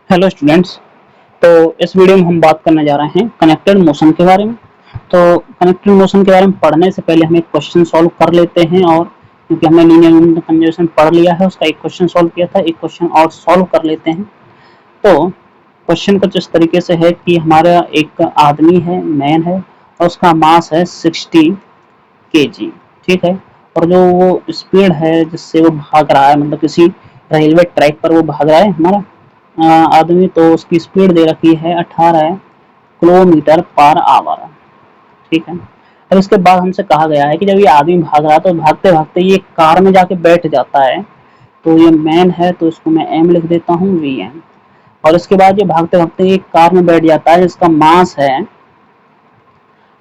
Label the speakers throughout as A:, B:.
A: Hello students. तो इस video में हम बात करने जा रहे हैं कनेक्टेड मोशन के बारे में। तो कनेक्टेड मोशन के बारे में पढ़ने से पहले हम एक क्वेश्चन सॉल्व कर लेते हैं, और क्योंकि हमने लीनियर मोमेंटम कंजर्वेशन पढ़ लिया है, उसका एक क्वेश्चन सॉल्व किया था, एक क्वेश्चन और सॉल्व कर लेते हैं। तो क्वेश्चन कुछ इस तरीके से है कि हमारा एक आदमी है, मैन है, और उसका मास है 60 kg। ठीक है। और जो वो स्पीड है जिससे वो भाग रहा है, मतलब किसी रेलवे ट्रैक पर वो भाग रहा है हमारा आदमी, तो उसकी स्पीड दे रखी है 18 किलोमीटर पर आवर। ठीक है। अब इसके बाद हमसे कहा गया है कि जब ये आदमी भाग रहा है तो भागते भागते ये कार में जाके बैठ जाता है। तो ये मैन है, तो इसको मैं एम लिख देता हूँ, वी एम। और इसके बाद ये भागते भागते ये कार में बैठ जाता है जिसका मास है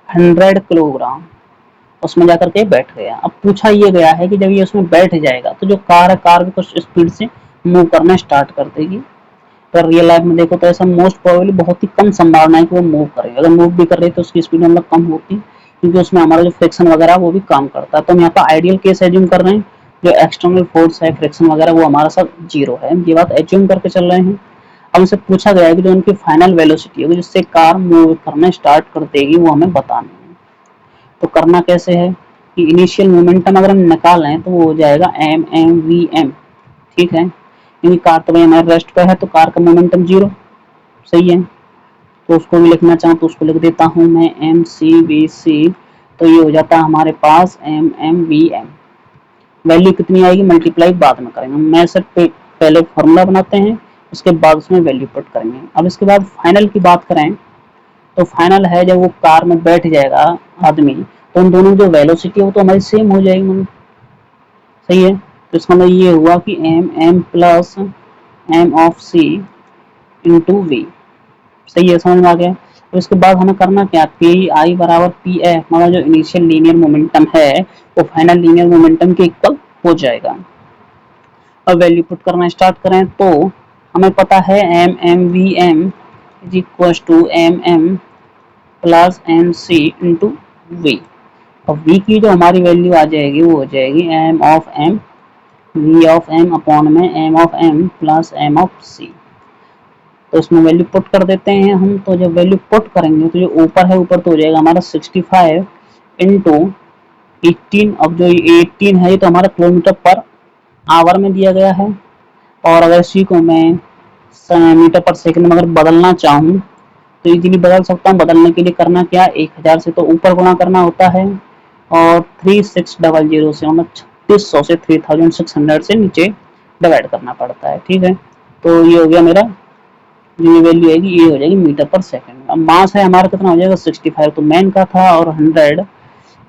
A: 100 किलोग्राम। उसमें जाकर के बैठ गया। अब पूछा ये गया है कि जब ये उसमें बैठ जाएगा तो जो कार है, कार भी कुछ स्पीड से मूव करना स्टार्ट कर देगी। पर रियल लाइफ में देखो तो ऐसा मोस्ट प्रोबेबली बहुत ही कम संभावना है कि वो मूव करे। अगर मूव भी कर रही है तो उसकी स्पीड मतलब कम होती, क्योंकि उसमें हमारा जो फ्रिक्शन वगैरह वो भी काम करता है। तो हम यहाँ पर आइडियल केस एज्यूम कर रहे हैं, जो एक्सटर्नल फोर्स है, फ्रिक्शन वगैरह, वो हमारा सब जीरो है। ये बात एज्यूम करके चल रहे हैं। अब उनसे पूछा गया है कि जो उनकी फाइनल वेलोसिटी होगी जिससे कार मूव करना स्टार्ट कर देगी, वो हमें बतानी है। तो करना कैसे है कि इनिशियल मोमेंटम अगर हम निकालें तो वो हो जाएगा एम एम वी एम। ठीक है, क्योंकि कार तो भाई हमारे रेस्ट पे है, तो कार का मोमेंटम जीरो। सही है। तो उसको भी लिखना चाहूँ तो उसको लिख देता हूँ मैं एम सी वी सी। तो ये हो जाता है हमारे पास M M V M. Value कितनी आएगी मल्टीप्लाई बाद में करेंगे, मैं सिर्फ पहले फॉर्मूला बनाते हैं, उसके बाद उसमें वैल्यू पुट करेंगे। अब इसके बाद फाइनल की बात करें तो फाइनल है जब वो कार में बैठ जाएगा आदमी, तो उन दोनों जो वेलोसिटी है वो तो हमारी सेम हो जाएगी मतलब। सही है। तो इसका मतलब ये हुआ कि M M plus M of C into V. सही है, समझ में आ गया। तो इसके बाद हमें करना क्या, पी आई बराबर पी ए, हमारा जो इनिशियल लीनियर मोमेंटम है वो फाइनल लीनियर मोमेंटम के इक्वल हो जाएगा। अब वैल्यू पुट करना स्टार्ट करें तो हमें पता है M M V M is equal to M M plus M C into V. और वी की जो हमारी वैल्यू आ जाएगी वो हो जाएगी M of M V of M upon में M of M plus M of C. तो इसमें वैल्यू पुट कर देते हैं हम। तो जब वैल्यू पुट करेंगे तो जो ऊपर है ऊपर तो हो जाएगा हमारा 65 इंटू 18। अब जो 18 है ये तो हमारा किलोमीटर पर आवर में दिया गया है, और अगर इसी को मैं मीटर पर सेकंड में अगर बदलना चाहूँ तो इजीली बदल सकता हूँ। बदलने के लिए करना क्या, 1000 से तो ऊपर गुणा करना होता है, और 3600 से मतलब 3600 से 3600 से नीचे डिवाइड करना पड़ता है। ठीक है। तो ये हो गया मेरा, ये वैल्यू आएगी, ये हो जाएगी मीटर पर सेकंड। अब मास है हमारा कितना हो जाएगा 65, तो मैन का था, और 100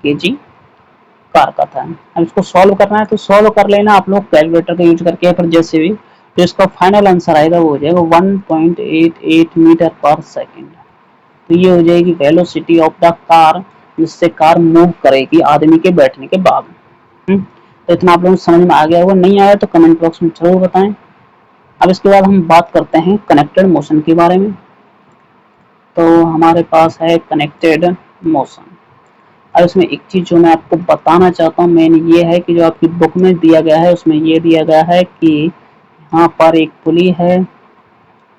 A: kg कार का था। अब इसको सॉल्व करना है तो सॉल्व कर लेना आप लोग कैलकुलेटर का यूज करके, पर जैसे भी तो इसका फाइनल आंसर आएगा वो हो जाएगा 1.88 मीटर पर सेकंड। तो ये हो जाएगी वेलोसिटी ऑफ द कार जिससे कार मूव करेगी आदमी के बैठने के बाद। तो इतना आप लोगों को समझ में आ गया होगा, नहीं आया तो कमेंट बॉक्स में जरूर बताएं। अब इसके बाद हम बात करते हैं कनेक्टेड मोशन के बारे में। तो हमारे पास है कनेक्टेड मोशन। अब इसमें एक चीज जो मैं आपको बताना चाहता हूँ मेन ये है कि जो आपकी बुक में दिया गया है उसमें ये दिया गया है कि यहाँ पर एक पुली है,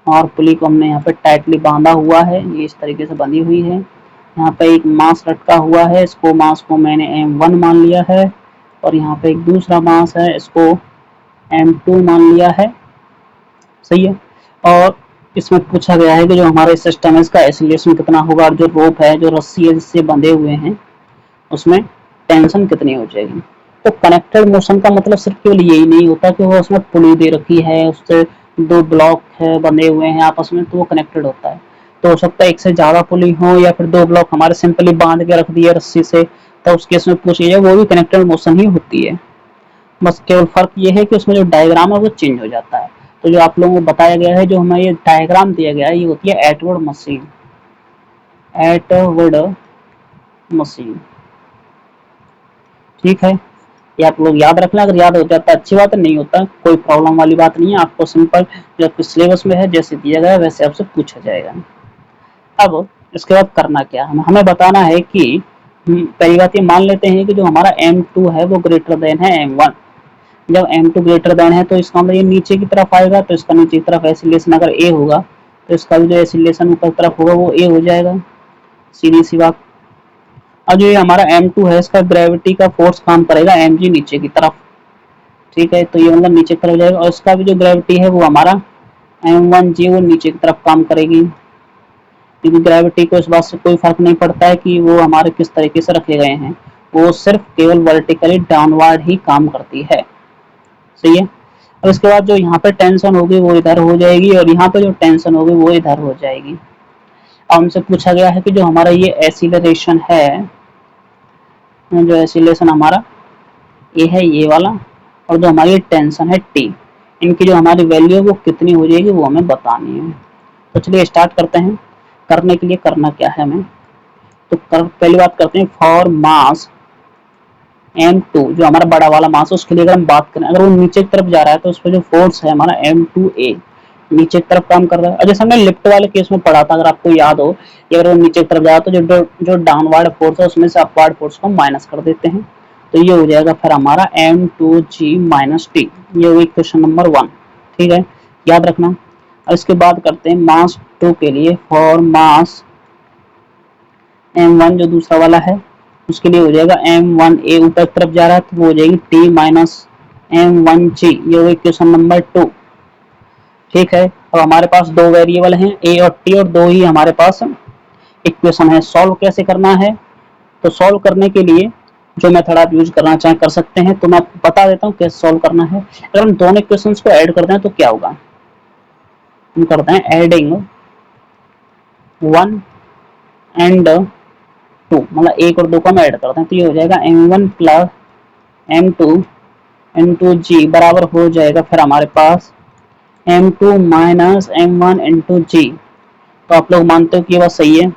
A: और पुली को हमने यहाँ पे टाइटली बांधा हुआ है, ये इस तरीके से बंधी हुई है। यहाँ पे एक मास लटका हुआ है, इसको मास को मैंने M1 मान लिया है, और यहाँ पे एक दूसरा मास है, इसको M2 मान लिया है। सही है। और इसमें पूछा गया है कि जो हमारा सिस्टम है इसका एसिलेशन कितना होगा, और जो रोप है, जो रस्सी है जिससे बंधे हुए हैं, उसमें टेंशन कितनी हो जाएगी। तो कनेक्टेड मोशन का मतलब सिर्फ केवल यही नहीं होता कि वो उसमें पुली दे रखी है, उससे दो ब्लॉक है बंधे हुए हैं आपस में, तो वो कनेक्टेड होता है। तो हो सकता है एक से ज्यादा पुली हो, या फिर दो ब्लॉक हमारे सिंपली बांध के रख दिए रस्सी से, तो उस केस में पूछिए वो भी कनेक्टेड मोशन ही होती है। बस केवल फर्क ये है कि उसमें जो डायग्राम है वो चेंज हो जाता है। तो जो आप लोगों को बताया गया है, जो हमें ये डायग्राम दिया गया है, ये होती है एटवर्ड मशीन। एटवर्ड मशीन। ठीक है, ये आप लोग याद रखना। अगर याद हो जाता है अच्छी बात है, नहीं होता कोई प्रॉब्लम वाली बात नहीं है। आपको सिंपल जो आपके सिलेबस में है जैसे दिया गया है वैसे आपसे पूछा जाएगा। अब इसके बाद करना क्या है, हमें बताना है कि पहली बात ये मान लेते हैं कि जो हमारा M2 है वो ग्रेटर देन है M1। जब M2 ग्रेटर देन है तो इसका मतलब ये नीचे की तरफ आएगा, तो इसका नीचे की तरफ एसिलेशन अगर A होगा तो इसका भी जो एसिलेशन ऊपर तरफ होगा वो A हो जाएगा, सीधी सी बात। अब जो ये हमारा M2 है इसका ग्रेविटी का फोर्स काम करेगा mg नीचे की तरफ, ठीक है, तो ये मतलब नीचे की तरफ हो जाएगा, और इसका भी जो ग्रेविटी है वो हमारा m1g वो नीचे की तरफ काम करेगी, क्योंकि ग्रेविटी को इस बात से कोई फर्क नहीं पड़ता है कि वो हमारे किस तरीके से रखे गए हैं, वो सिर्फ केवल वर्टिकली डाउनवर्ड ही काम करती है, सही है। अब इसके बाद जो यहाँ पे टेंशन होगी वो इधर हो जाएगी, और यहाँ पे जो टेंशन होगी वो इधर हो जाएगी। अब हमसे पूछा गया है कि जो हमारा ये एसिलरेशन है, जो एसिलेशन हमारा ये है ये वाला, और जो हमारी टेंशन है टी, इनकी जो हमारी वैल्यू है वो कितनी हो जाएगी वो हमें बतानी है। तो चलिए स्टार्ट करते हैं। करने के लिए करना क्या है हमें, तो पहली बात करते हैं फॉर मास M2, जो हमारा बड़ा वाला मास है उसके लिए अगर हम बात करें, अगर वो नीचे की तरफ जा रहा है तो उस पर जो फोर्स है हमारा M2A नीचे की तरफ काम कर रहा है। और जैसे हमने लिफ्ट वाले केस में पढ़ा था, अगर आपको याद हो, कि अगर वो नीचे की तरफ जा रहा है तो जो डाउनवर्ड फोर्स है उसमें से अपवर्ड फोर्स को माइनस कर देते हैं, तो ये हो जाएगा फिर हमारा M2G माइनस टी, ये हुई क्वेश्चन नंबर 1, ठीक है, याद रखना। अब इसके बाद करते हैं मास 2 के लिए, फॉर मास M1 जो दूसरा वाला है उसके लिए हो जाएगा M1A ऊपर की तरफ जा रहा है तो वो हो जाएगी T माइनस M1G, ये हुई क्वेश्चन नंबर 2, ठीक है। अब हमारे पास दो वेरिएबल हैं A और T, और दो ही हमारे पास इक्वेशन है। सॉल्व कैसे करना है, तो सॉल्व करने के लिए जो मेथड आप यूज करना चाहें कर सकते हैं, तो मैं बता देता हूँ कैसे सॉल्व करना है। अगर हम दोनों इक्वेशंस को ऐड करते हैं तो क्या होगा, हम करते हैं एडिंग 1 एंड 2, मतलब 1 और 2 को हम ऐड करते हैं, तो ये हो जाएगा M1 प्लस M2 इंटू जी बराबर हो जाएगा फिर हमारे पास M2 माइनस M1 इंटू जी। तो आप लोग मानते हो कि ये बात सही है,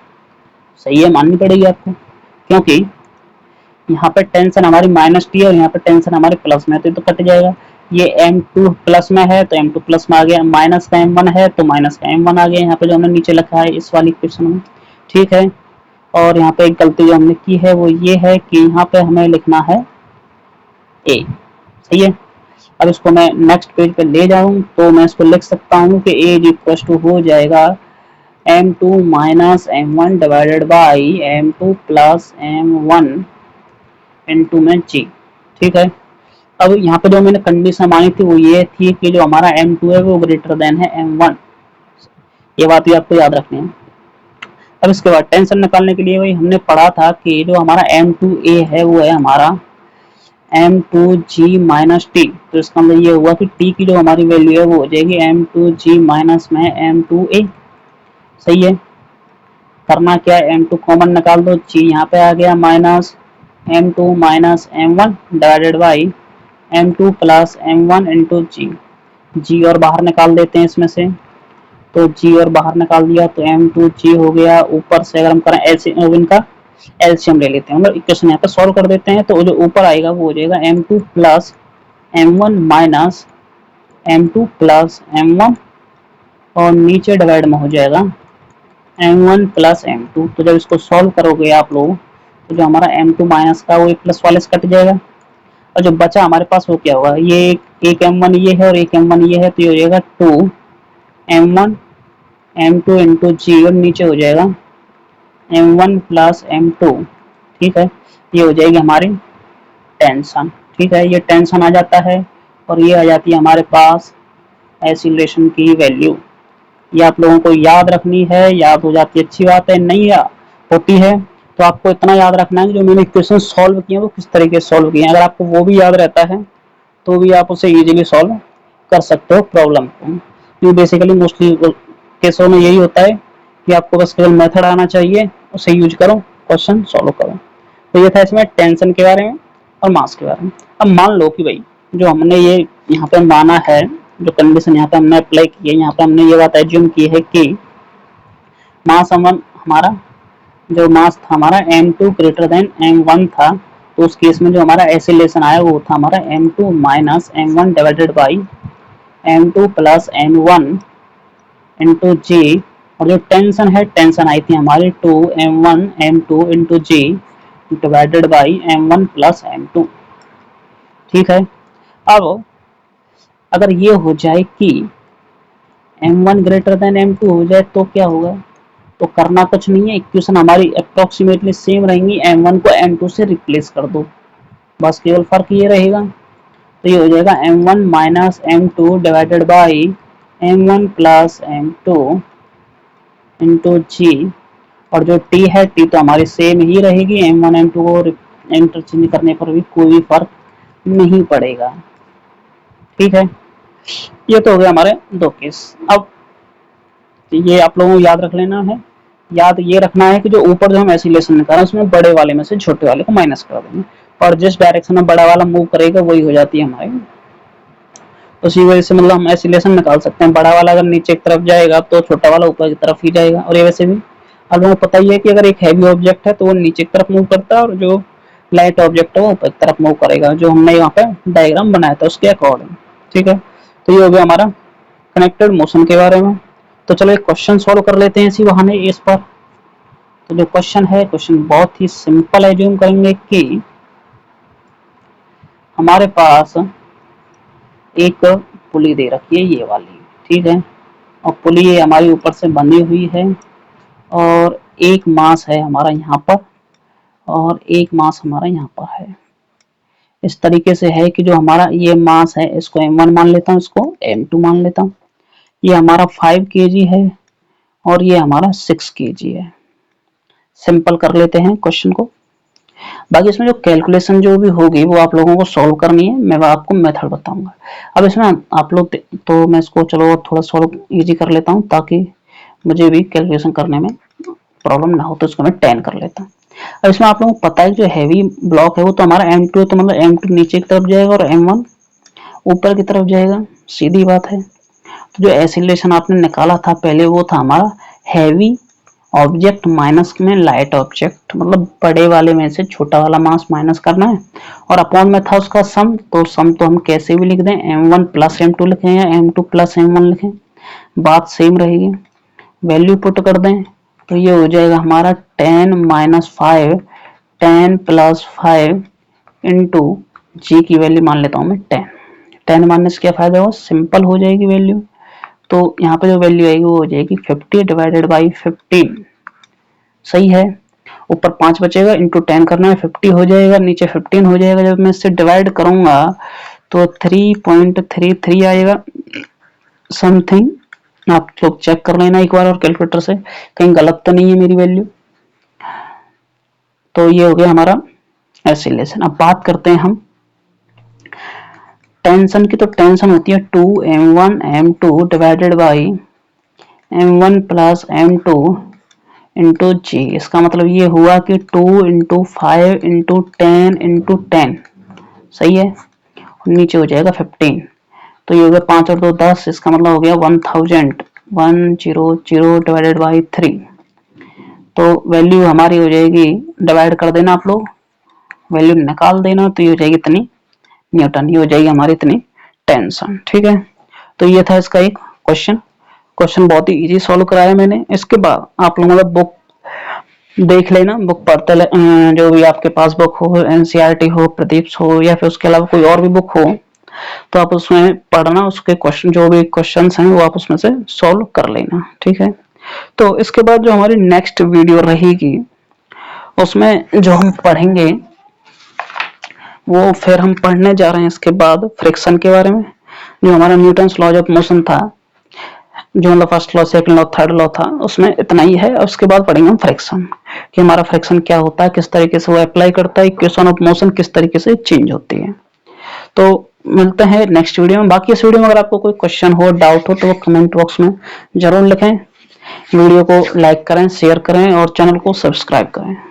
A: सही है, माननी पड़ेगी आपको, क्योंकि यहाँ पे टेंशन हमारी माइनस टी है और यहाँ पे टेंशन हमारे प्लस में है, तो कट जाएगा। ये M2 प्लस में है तो M2 प्लस में आ गया, माइनस का M1 है तो माइनस का M1 आ गया, यहाँ पे जो हमने नीचे लिखा है इस वाली इक्वेशन में, ठीक है। और यहाँ पे एक गलती जो हमने की है वो ये है कि यहाँ पे हमें लिखना है A, सही है। अब इसको मैं नेक्स्ट पेज पे ले जाऊं तो मैं इसको लिख सकता हूँ कि A इक्वल टू हो जाएगा M2 minus M1 divided by M2 plus M1 into में G, ठीक है। अब यहाँ पे जो मैंने कंडीशन मानी थी वो ये थी कि जो हमारा M2 है वो ग्रेटर देन है M1, ये बात भी आपको याद रखनी है। अब इसके बाद टेंशन निकालने के लिए वही हमने पढ़ा था कि जो हमारा M2A है वो है हमारा M2G माइनस टी, तो इसका मतलब ये हुआ कि T की जो हमारी वैल्यू है वो हो जाएगी M2G माइनस में M2A, सही है। करना क्या है, M2 कॉमन निकाल दो, G यहाँ पे आ गया minus M2 minus M1 divided by M2 plus M1 into G और बाहर निकाल देते हैं इसमें से, तो G और बाहर निकाल दिया तो M2G हो गया। ऊपर से अगर हम करें एलसीएम, इनका एलसीएम ले लेते हैं, मतलब इक्वेशन यहाँ पे सॉल्व कर देते हैं, तो जो ऊपर आएगा वो हो जाएगा M2 plus M1 minus M2 plus M1, और नीचे डिवाइड में हो जाएगा M1 प्लस M2। तो जब इसको सॉल्व करोगे आप लोग तो जो हमारा M2 माइनस का वो प्लस वाले से कट जाएगा, और जो बचा हमारे पास वो क्या होगा, ये एक M1 ये है और एक M1 ये है, तो ये हो जाएगा 2 M1 M2 इंटू जी, और नीचे हो जाएगा M1 प्लस M2, ठीक है। ये हो जाएगी हमारी टेंशन, ठीक है, ये टेंशन आ जाता है, और ये आ जाती है हमारे पास एसिलेशन की वैल्यू। ये आप लोगों को याद रखनी है, याद हो जाती है अच्छी बात है, नहीं होती है तो आपको इतना याद रखना है कि जो मैंने इक्वेशन सॉल्व किए हैं वो किस तरीके से सॉल्व किए हैं। अगर आपको वो भी याद रहता है तो भी आप उसे इजीली सॉल्व कर सकते हो प्रॉब्लम को। ये बेसिकली मोस्टली केसों में यही होता है कि आपको बस केवल मेथड आना चाहिए, उसे यूज करो, क्वेश्चन सॉल्व करो। तो ये था इसमें टेंशन के बारे में और मास के बारे में। अब मान लो कि भाई जो हमने ये यहाँ पे माना है, जो कंडीशन यहाँ पे हमने अप्लाई की है, यहाँ पे हमने ये बात एज्यूम की है कि मास हमारा जो मास था हमारा M2 ग्रेटर देन M1 था, तो उस केस में जो हमारा एसिलेशन आया वो था हमारा M2 minus M1 divided by M2 plus M1 into g, और जो टेंशन है टेंशन आई थी हमारी 2M1 M2 into G divided by M1 plus M2, ठीक है। अब अगर ये हो जाए कि m1 ग्रेटर देन m2 हो जाए तो क्या होगा, तो करना कुछ नहीं है, इक्वेशन हमारी अप्रोक्सीमेटली सेम रहेंगी, m1 को m2 से रिप्लेस कर दो, बस केवल फर्क ये रहेगा। तो ये हो जाएगा m1 minus m2 divided by m1 plus m2 into g, और जो t है t तो हमारी सेम ही रहेगी, m1 m2 को इंटरचेंज करने पर भी कोई भी फर्क नहीं पड़ेगा। ठीक है, ये तो हो गया हमारे दो केस। अब ये आप लोगों को याद रख लेना है, याद ये रखना है कि जो ऊपर जो हम एसिलेशन निकाल रहे हैं उसमें बड़े वाले में से छोटे वाले को माइनस कर देंगे, और जिस डायरेक्शन में बड़ा वाला मूव करेगा वही हो जाती है हमारी। उसी वजह से मतलब हम एसिलेशन निकाल सकते हैं, बड़ा वाला अगर नीचे की तरफ जाएगा तो छोटा वाला ऊपर की तरफ ही जाएगा। और ये वैसे भी आप लोगों को पता ही है कि अगर एक हैवी ऑब्जेक्ट है तो वो नीचे की तरफ मूव करता है, और जो लाइट ऑब्जेक्ट है वो ऊपर की तरफ मूव करेगा, जो हमने यहाँ पे डायग्राम बनाया था उसके अकॉर्डिंग। ठीक है, तो ये हो गया हमारा कनेक्टेड मोशन के बारे में। तो चलो एक क्वेश्चन सॉल्व कर लेते हैं इसी बहाने इस पर। तो जो क्वेश्चन है, क्वेश्चन बहुत ही सिंपल है। जो हम करेंगे कि हमारे पास एक पुली दे रखी है ये वाली, ठीक है, और पुली ये हमारी ऊपर से बंधी हुई है, और एक मास है हमारा यहाँ पर, और एक मास हमारा यहाँ पर है। इस तरीके से है कि जो हमारा ये मास है इसको m1 मान लेता हूँ, इसको m2 मान लेता हूँ। ये हमारा 5 kg है और ये हमारा 6 kg है। सिंपल कर लेते हैं क्वेश्चन को। बाकी इसमें जो कैलकुलेशन जो भी होगी वो आप लोगों को सॉल्व करनी है, मैं आपको मेथड बताऊंगा। अब इसमें आप लोग तो मैं इसको चलो थोड़ा सॉल्व इजी कर लेता हूँ ताकि मुझे भी कैलकुलेशन करने में प्रॉब्लम ना हो, तो इसको मैं 10 कर लेता हूँ। अब इसमें आप लोगों को पता है जो हैवी ब्लॉक है वो तो हमारा m2 है, तो मतलब m2 नीचे की तरफ जाएगा और m1 ऊपर की तरफ जाएगा, सीधी बात है। तो जो एसिलेशन आपने निकाला था पहले वो था हमारा हैवी ऑब्जेक्ट माइनस में लाइट ऑब्जेक्ट, मतलब बड़े वाले में से छोटा वाला मास माइनस करना है, और अपॉन में था उसका सम। तो सम तो हम कैसे भी लिख दें, m1 प्लस m2 लिखें या m2 प्लस m1 लिखें, बात सेम रहेगी। वैल्यू पुट कर दें तो ये हो जाएगा हमारा 10 माइनस 5, 10 प्लस 5 इंटू जी की वैल्यू मान लेता हूँ मैं 10। 10 मानने से क्या फायदा होगा, सिंपल हो जाएगी वैल्यू। तो यहाँ पे जो वैल्यू आएगी वो हो जाएगी 50 डिवाइडेड बाई 15। सही है, ऊपर 5 बचेगा, इंटू 10 करना है, 50 हो जाएगा, नीचे 15 हो जाएगा। जब मैं इससे डिवाइड करूंगा तो 3.33 आएगा समथिंग। आप लोग चेक कर लेना एक बार और कैलकुलेटर से, कहीं गलत तो नहीं है मेरी वैल्यू। तो ये हो गया हमारा एसिलेशन। अब बात करते हैं हम टेंशन की। तो टेंशन होती है 2m1 m2 divided by m1 plus m2 into g. इसका मतलब ये हुआ कि 2 इंटू 5 इंटू 10 इंटू 10, सही है, नीचे हो जाएगा 15। तो ये हो गया 5 और 2 10, इसका मतलब हो गया 1000 डिवाइडेड बाई 3। तो वैल्यू हमारी हो जाएगी, डिवाइड कर देना आप लोग, वैल्यू निकाल देना, तो ये हो जाएगी इतनी न्यूटन, ये हो जाएगी हमारी इतनी टेंशन। ठीक है, तो ये था इसका एक क्वेश्चन बहुत ही इजी सॉल्व कराया मैंने। इसके बाद आप लोगों का बुक देख लेना, बुक पढ़ते जो भी आपके पास बुक हो, एनसीईआरटी हो, प्रदीप हो, या फिर उसके अलावा कोई और भी बुक हो, तो आप उसमें पढ़ना, उसके क्वेश्चन जो भी क्वेश्चंस हैं वो आप उसमें से सॉल्व कर लेना। ठीक है, तो इसके बाद जो हमारी नेक्स्ट वीडियो रहेगी उसमें जो हम पढ़ेंगे वो फिर हम पढ़ने जा रहे हैं इसके बाद फ्रिक्शन के बारे में। जो हमारा न्यूटन्स लॉज ऑफ मोशन था, जो मतलब first law, second law, third law था, उसमें इतना ही है। उसके बाद पढ़ेंगे हम फ्रिक्शन, कि हमारा फ्रिक्शन क्या होता है, किस तरीके से वो अप्लाई करता है, इक्वेशन ऑफ मोशन किस तरीके से चेंज होती है। तो मिलते हैं नेक्स्ट वीडियो में। बाकी इस वीडियो में अगर आपको कोई क्वेश्चन हो, डाउट हो, तो वो कमेंट बॉक्स में जरूर लिखें। वीडियो को लाइक करें, शेयर करें और चैनल को सब्सक्राइब करें।